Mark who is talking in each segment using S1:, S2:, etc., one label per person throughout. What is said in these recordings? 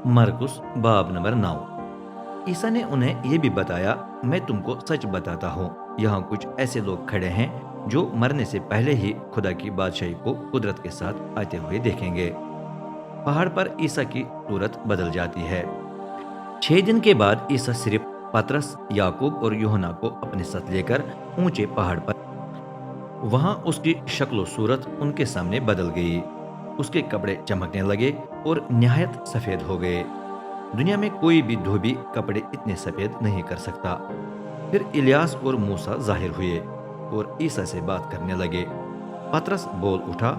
S1: मरकुस बाब नंबर 9। ईसा ने उन्हें यह भी बताया, मैं तुमको सच बताता हूँ, यहाँ कुछ ऐसे लोग खड़े हैं जो मरने से पहले ही खुदा की बादशाही को कुदरत के साथ आते हुए देखेंगे। पहाड़ पर ईसा की सूरत बदल जाती है। 6 दिन के बाद ईसा सिर्फ पतरस, याकूब और यूहन्ना को अपने साथ लेकर ऊंचे पहाड़ पर। वहां उसकी शक्ल सूरत उनके सामने बदल गई। उसके कपड़े चमकने लगे और निहायत सफेद हो गए। दुनिया में कोई भी धोबी कपड़े इतने सफेद नहीं कर सकता। फिर इलियास और मूसा जाहिर हुए और ईसा से बात करने लगे। पतरस बोल उठा,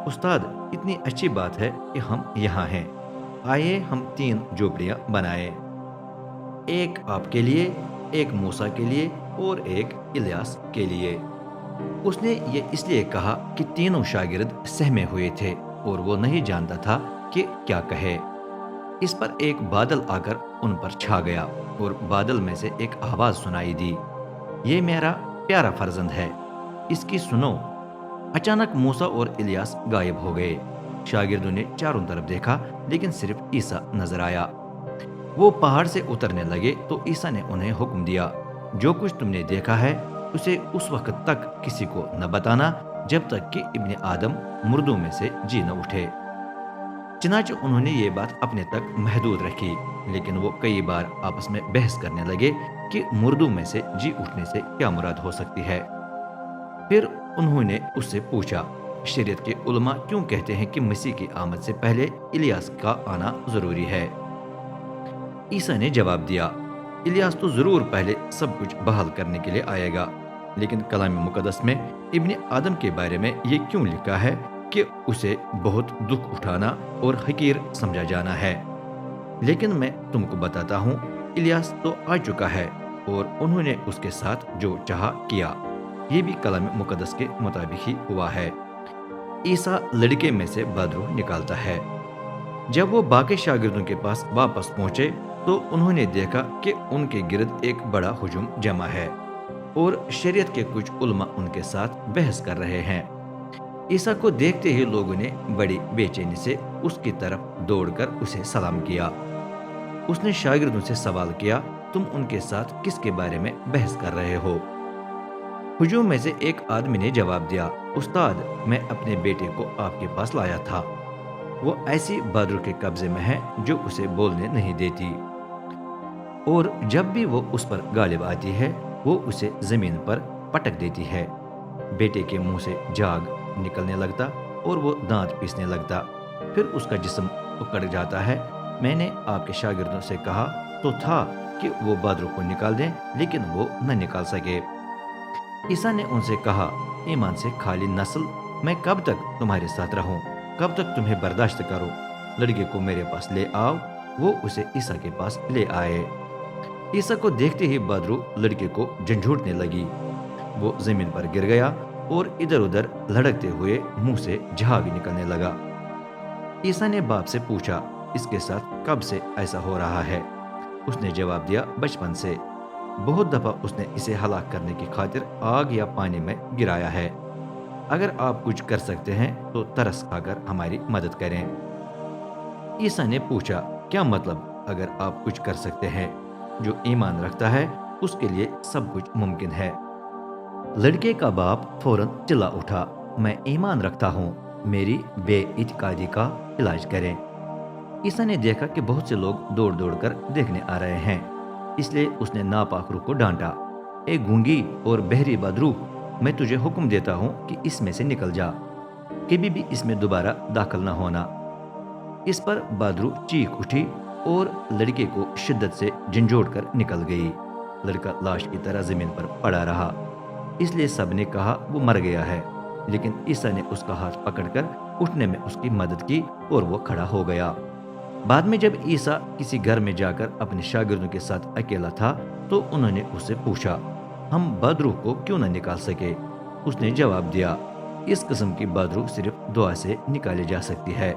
S1: उस्ताद, इतनी अच्छी बात है कि हम यहाँ हैं। आइए हम 3 झोपड़ियाँ बनाए, एक आपके लिए, एक मूसा के लिए और एक इलियास के लिए। उसने ये इसलिए कहा कि तीनों शागिर्द सहमे हुए थे और वो नहीं जानता था कि क्या कहे। इस पर एक बादल आकर उन पर छा गया और बादल में से एक आवाज सुनाई दी, ये मेरा प्यारा फर्जंद है, इसकी सुनो। अचानक मूसा और इलियास गायब हो गए। शागिर्दों ने चारों तरफ देखा लेकिन सिर्फ ईसा नजर आया। वो पहाड़ से उतरने लगे तो ईसा ने उन्हें हुक्म दिया, जो कुछ तुमने देखा है उसे उस वक्त तक किसी को न बताना जब तक कि इब्ने आदम मुर्दों में से जी न उठे। चनाच उन्होंने ये बात अपने तक महदूद रखी, लेकिन वो कई बार आपस में बहस करने लगे कि मुर्दों में से जी उठने से क्या मुराद हो सकती है। फिर उन्होंने उससे पूछा, शरीयत के उलमा क्यों कहते हैं कि मसीह की आमद से पहले इलियास का आना जरूरी है? ईसा ने जवाब दिया, इलियास तो जरूर पहले सब कुछ बहाल करने के लिए आएगा, लेकिन कलाम मुकद्दस में इब्ने आदम के बारे में ये क्यों लिखा है कि उसे बहुत दुख उठाना और हकीर समझा जाना है। लेकिन मैं तुमको बताता हूँ, इलियास तो आ चुका है और उन्होंने उसके साथ जो चाहा किया। ये भी कलाम मुकद्दस के मुताबिक ही हुआ है। ईसा लड़के में से बदरू निकालता है। जब वो बाकी शागिर्दों के पास वापस पहुंचे तो उन्होंने देखा कि उनके गिर्द एक बड़ा हुजूम जमा है और शरीयत के कुछ उलमा उनके साथ बहस कर रहे हैं। ईसा को देखते ही लोगों ने बड़ी बेचैनी से उसकी तरफ दौड़कर उसे सलाम किया। उसने शागिर्दों से सवाल किया, तुम उनके साथ किसके बारे में बहस कर रहे हो? हुजूम में से एक आदमी ने जवाब दिया, उस्ताद, मैं अपने बेटे को आपके पास लाया था। वो ऐसी बदरू के कब्जे में है जो उसे बोलने नहीं देती, और जब भी वो उस पर गालिब आती है वो उसे जमीन पर पटक देती है। बेटे के मुंह से झाग निकलने लगता और वो दांत पीसने लगता, फिर उसका जिस्म उकड़ जाता है। मैंने आपके शागिर्दों से कहा तो था कि वो बदरू को निकाल दें, लेकिन वो न निकाल सके। ईसा ने उनसे कहा, ईमान से खाली नस्ल, मैं कब तक तुम्हारे साथ रहूं? कब तक तुम्हें बर्दाश्त करूं? लड़के को मेरे पास ले आओ। वो उसे ईसा के पास ले आए। ईसा को देखते ही बदरू लड़के को झंझोड़ने लगी। वो जमीन पर गिर गया और इधर उधर लड़कते हुए मुंह से झाग निकलने लगा। ईसा ने बाप से पूछा, इसके साथ कब से ऐसा हो रहा है? उसने जवाब दिया, बचपन से। बहुत दफा उसने इसे हलाक करने की खातिर आग या पानी में गिराया है। अगर आप कुछ कर सकते हैं तो तरस खाकर हमारी मदद करें। ईसा ने पूछा, क्या मतलब अगर आप कुछ कर सकते हैं? जो ईमान रखता है उसके लिए सब कुछ मुमकिन है। लड़के का बाप फौरन चिल्ला उठा, मैं ईमान रखता हूँ, मेरी बेइत्कादी का इलाज करें। ईसा ने देखा कि बहुत से लोग दौड़ दौड़ कर देखने आ रहे हैं, इसलिए उसने नापाक रूह को डांटा, ए गूंगी और बहरी बदरू, मैं तुझे हुक्म देता हूँ कि इसमें से निकल जा, कभी भी इसमें दोबारा दाखिल न होना। इस पर बदरू चीख उठी और लड़के को शिद्दत से झंझोड़ कर निकल गई। लड़का लाश की तरह जमीन पर पड़ा रहा, इसलिए सबने कहा वो मर गया है। लेकिन ईसा ने उसका हाथ पकड़कर उठने में उसकी मदद की और वो खड़ा हो गया। बाद में जब ईसा किसी घर में जाकर अपने शागिर्दों के साथ अकेला था तो उन्होंने उससे पूछा, हम बदरू को क्यों न निकाल सके? उसने जवाब दिया, इस किस्म की बदरू सिर्फ दुआ से निकाली जा सकती है।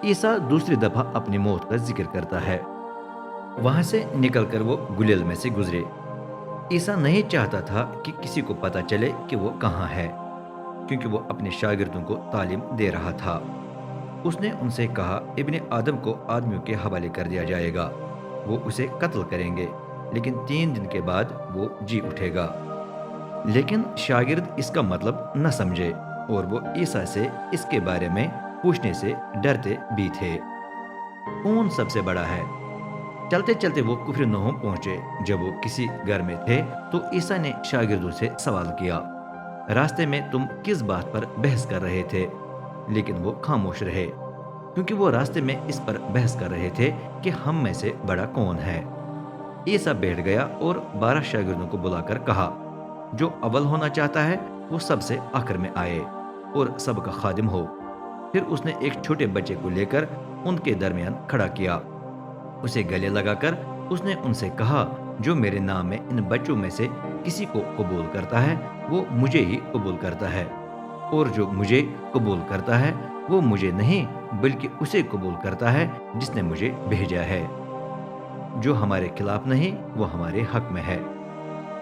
S1: ईसा दूसरी दफा अपनी मौत का जिक्र करता है। वहां से निकलकर वो गुलेल में से गुजरे। ईसा नहीं चाहता था कि किसी को पता चले कि वो कहाँ है, क्योंकि वो अपने शागिर्दों को तालीम दे रहा था। اس نے ان سے کہا ابن آدم کو آدمیوں کے حوالے کر دیا جائے گا، وہ اسے قتل کریں گے لیکن 3 دن کے بعد وہ جی اٹھے گا۔ لیکن شاگرد اس کا مطلب نہ سمجھے اور وہ عیسیٰ سے اس کے بارے میں پوچھنے سے ڈرتے بھی تھے، کون سب سے بڑا ہے؟ چلتے چلتے وہ کفرنہوم پہنچے۔ جب وہ کسی گھر میں تھے تو عیسیٰ نے شاگردوں سے سوال کیا، راستے میں تم کس بات پر بحث کر رہے تھے؟ لیکن وہ خاموش رہے، کیونکہ وہ راستے میں اس پر بحث کر رہے تھے کہ ہم میں سے بڑا کون ہے۔ عیسیٰ بیٹھ گیا اور 12 شاگردوں کو بلا کر کہا، جو اول ہونا چاہتا ہے وہ سب سے آخر میں آئے اور سب کا خادم ہو۔ پھر اس نے ایک چھوٹے بچے کو لے کر ان کے درمیان کھڑا کیا، اسے گلے لگا کر اس نے ان سے کہا، جو میرے نام میں ان بچوں میں سے کسی کو قبول کرتا ہے وہ مجھے ہی قبول کرتا ہے، اور جو مجھے قبول کرتا ہے وہ مجھے نہیں بلکہ اسے قبول کرتا ہے جس نے مجھے بھیجا ہے۔ جو ہمارے خلاف نہیں وہ ہمارے حق میں ہے۔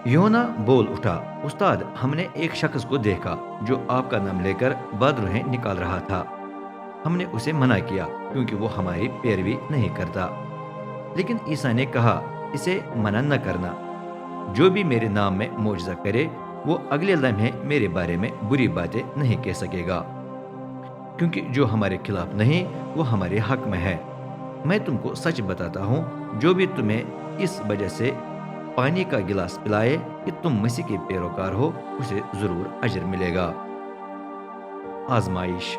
S1: یونا بول اٹھا، استاد ہم نے ایک شخص کو دیکھا جو آپ کا نام لے کر بدروہیں نکال رہا تھا، ہم نے اسے منع کیا کیونکہ وہ ہماری پیروی نہیں کرتا۔ لیکن عیسیٰ نے کہا، اسے منع نہ کرنا، جو بھی میرے نام میں معجزہ کرے وہ اگلے لمحے میرے بارے میں بری باتیں نہیں کہہ سکے گا، کیونکہ جو ہمارے خلاف نہیں وہ ہمارے حق میں ہے۔ میں تم کو سچ بتاتا ہوں، جو بھی تمہیں اس وجہ سے پانی کا گلاس پلائے کہ تم مسیح کے پیروکار ہو، اسے ضرور اجر ملے گا۔ آزمائش۔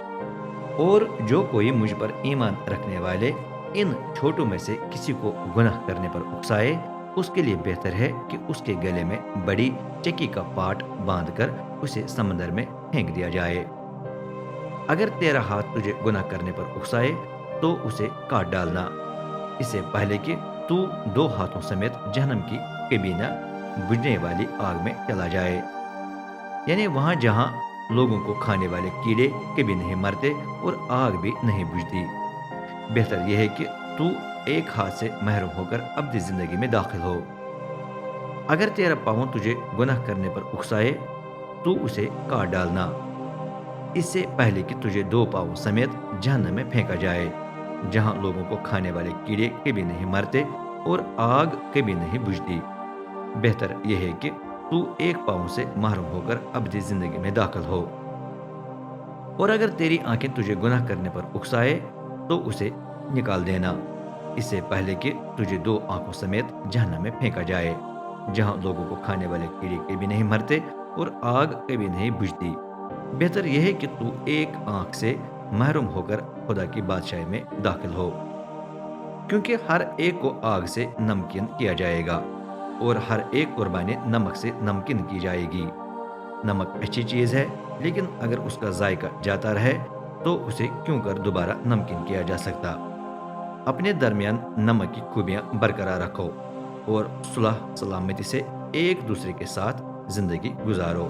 S1: اور جو کوئی مجھ پر ایمان رکھنے والے ان چھوٹوں میں سے کسی کو گناہ کرنے پر اکسائے، اس کے لیے بہتر ہے کہ اس کے گلے میں بڑی چکی کا پاٹ باندھ کر اسے سمندر میں پھینک دیا جائے۔ اگر تیرا ہاتھ تجھے گناہ کرنے پر اکسائے تو اسے کاٹ ڈالنا، اس سے پہلے کہ تو 2 ہاتھوں سمیت جہنم کی کبینہ بجھنے والی آگ میں چلا جائے، یعنی وہاں جہاں لوگوں کو کھانے والے کیڑے کبھی نہیں مرتے اور آگ بھی نہیں بجھتی۔ بہتر یہ ہے کہ تو ایک ہاتھ سے محروم ہو کر ابدی زندگی میں داخل ہو۔ اگر تیرا پاؤں تجھے گناہ کرنے پر اکسائے تو اسے کاٹ ڈالنا، اس سے پہلے کہ تجھے 2 پاؤں سمیت جہنم میں پھینکا جائے، جہاں لوگوں کو کھانے والے کیڑے کبھی نہیں مرتے اور آگ کبھی نہیں بجھتی۔ بہتر یہ ہے کہ تو ایک پاؤں سے محروم ہو کر ابدی زندگی میں داخل ہو۔ اور اگر تیری آنکھیں تجھے گناہ کرنے پر اکسائے تو اسے نکال دینا، اس سے پہلے کہ تجھے 2 آنکھوں سمیت جہنم میں پھینکا جائے، جہاں لوگوں کو کھانے والے کیڑے کبھی نہیں مرتے اور آگ کبھی نہیں بجھتی۔ بہتر یہ ہے کہ تو ایک آنکھ سے محروم ہو کر خدا کی بادشاہی میں داخل ہو، کیونکہ ہر ایک کو آگ سے نمکین کیا جائے گا اور ہر ایک قربانی نمک سے نمکین کی جائے گی۔ نمک اچھی چیز ہے، لیکن اگر اس کا ذائقہ جاتا رہے تو اسے کیوں کر دوبارہ نمکین کیا جا سکتا؟ اپنے درمیان نمک کی خوبیاں برقرار رکھو اور صلح سلامتی سے ایک دوسرے کے ساتھ زندگی گزارو۔